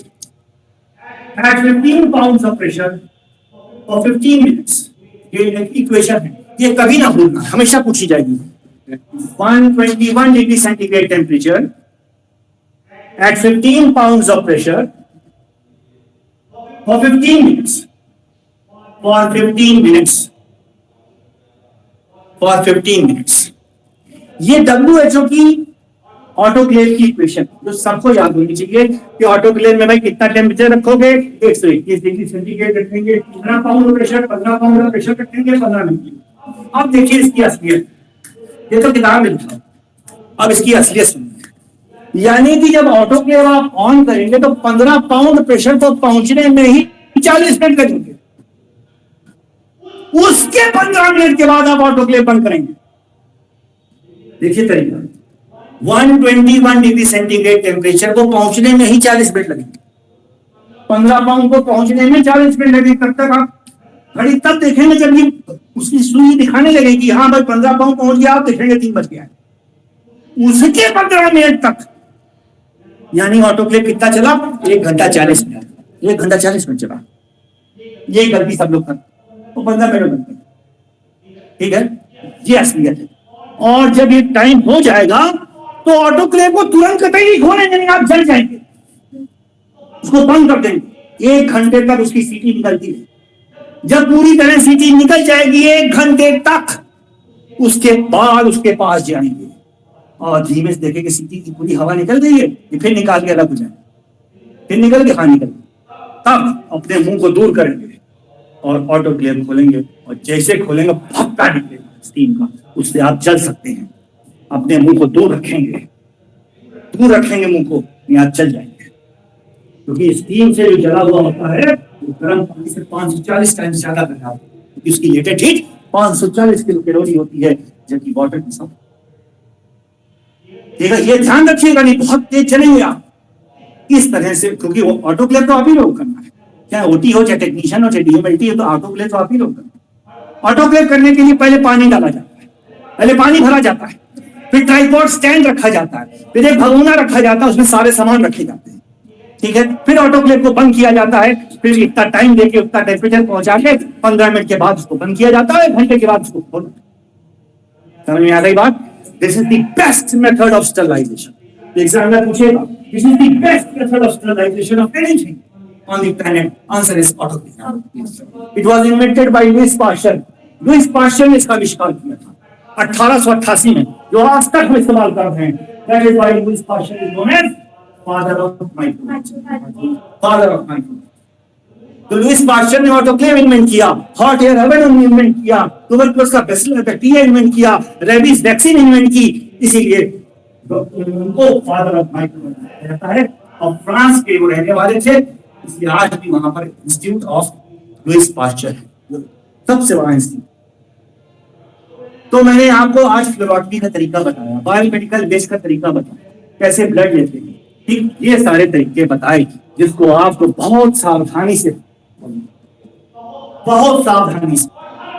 at 15 pounds of pressure और 15 मिनट्स। ये इक्वेशन है, ये कभी ना भूलना, हमेशा पूछी जाएगी। 121 degree centigrade temperature at 15 pounds of pressure for 15 minutes. For 15 minutes. For 15 minutes. ये WHO की ऑटोक्लेव की इक्वेशन जो सबको याद होनी चाहिए कि ऑटोक्लेव में भाई कितना टेम्परेचर रखोगे, 121 डिग्री सेंटीग्रेड रखेंगे, 15 पाउंड प्रेशर, 15 पाउंड प्रेशर रखेंगे 15 मिनट। अब देखिए इसकी असलियत, ये तो किताब में लिखा, अब इसकी असलियत सुनिए। यानी कि जब ऑटोक्लेव आप ऑन करेंगे तो 15 पाउंड प्रेशर को पहुंचने में ही 40 मिनट लगेंगे। उसके 15 मिनट के बाद आप ऑटोक्लेव बंद करेंगे। देखिए तरीका, 121 डिग्री सेंटीग्रेड टेम्परेचर को पहुंचने में ही 40 मिनट लगेंगे। 15 पाउंड को पहुंचने में 40 मिनट लगेंगे। तब तक आप घड़ी तब देखेंगे जब ये उसकी सुई दिखाने लगेगी, हाँ भाई 15 पाउंड पहुंच गया, आप देखेंगे 3 बज गया। उसके 15 मिनट तक, यानी ऑटोक्लेव कितना चला, 1 घंटा 40 मिनट, 1 घंटा 40 मिनट चला। ये गलती सब लोग करते, तो 15 मिनट बनते। ठीक है, ये असलियत है। और जब ये टाइम हो जाएगा तो ऑटोक्लेव को तुरंत कतई नहीं खोलेंगे, नहीं आप जल जाएंगे, उसको बंद कर देंगे। 1 घंटे तक उसकी सीटी निकलती है। जब पूरी तरह सीटी निकल जाएगी 1 घंटे तक, उसके बाद उसके पास जाएंगे और धीमे से देखेंगे सीटी की पूरी हवा निकल गई है, फिर निकाल के अलग हो जाएंगे, फिर निकल के हाँ निकल, तब अपने मुंह को दूर करेंगे और ऑटोक्लेव खोलेंगे। और जैसे खोलेंगे भक्का निकलेगा स्टीम का, उससे आप जल सकते हैं। अपने मुंह को दूर रखेंगे, दूर रखेंगे मुंह को, आप जल जाएंगे। क्योंकि स्टीम से जो जला हुआ होता है वो गर्म पानी से 540 टाइम्स ज्यादा गर्म होता है, क्योंकि उसकी लेटेड हीट 540 किलो कैलोरी होती है, जबकि वाटर की सब। ठीक है, ये ध्यान रखिएगा, नहीं बहुत तेज चलेंगे आप इस तरह से, क्योंकि ऑटोक्लेव तो आप ही लोग करना है, चाहे ओटी हो, चाहे टेक्नीशियन हो, चाहे डीएमएलटी हो, तो ऑटोक्लेव तो आप ही लोग करना। ऑटोक्लेव करने के लिए पहले पानी डाला जाता है, पहले पानी भरा जाता है, फिर ट्राइपॉड स्टैंड रखा जाता है, फिर एक भगोना रखा जाता है, उसमें सारे सामान रखे जाते हैं। ठीक है, फिर ऑटोक्लेव को बंद किया जाता है, फिर इतना टाइम देके उतना टेम्परेचर पहुंचा के 15 मिनट के बाद उसको बंद किया जाता है, 1 घंटे के बाद उसको खोलना। समझ में आ गई बात? This is the best method of sterilization. Exam में पूछेगा, this is the best method of sterilization of anything on the planet. Answer is autoclave. It was invented by Louis Pasteur. Louis Pasteur ने इसका आविष्कार किया था 1888 में, जो आज तक हम इस्तेमाल कर रहे हैं। That is why Louis Pasteur is known as father of microbiology. Father of microbiology. तो लुईस पास्चर ने ऑटोक्लेव इन्वेंट किया, हॉट एयर ओवन इन्वेंट किया, ट्यूबरकुलोसिस का बैक्टीरिया इन्वेंट किया, रेबीज वैक्सीन इन्वेंट की, इसीलिए उनको फादर ऑफ माइक्रोबायोलॉजी कहता है। और फ्रांस के वो रहने वाले थे, इसलिए आज भी वहां पर इंस्टीट्यूट ऑफ लुईस पास्चर है, सबसे बड़ा इंस्टीट्यूट। तो मैंने आपको आज फ्लोरोटमी का तरीका बताया, बायोमेडिकल बेस का तरीका बताया, कैसे ब्लड लेते हैं, ठीक, ये सारे तरीके बताए, जिसको आपको बहुत सावधानी से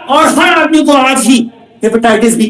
और हर आदमी को आज ही हेपेटाइटिस बी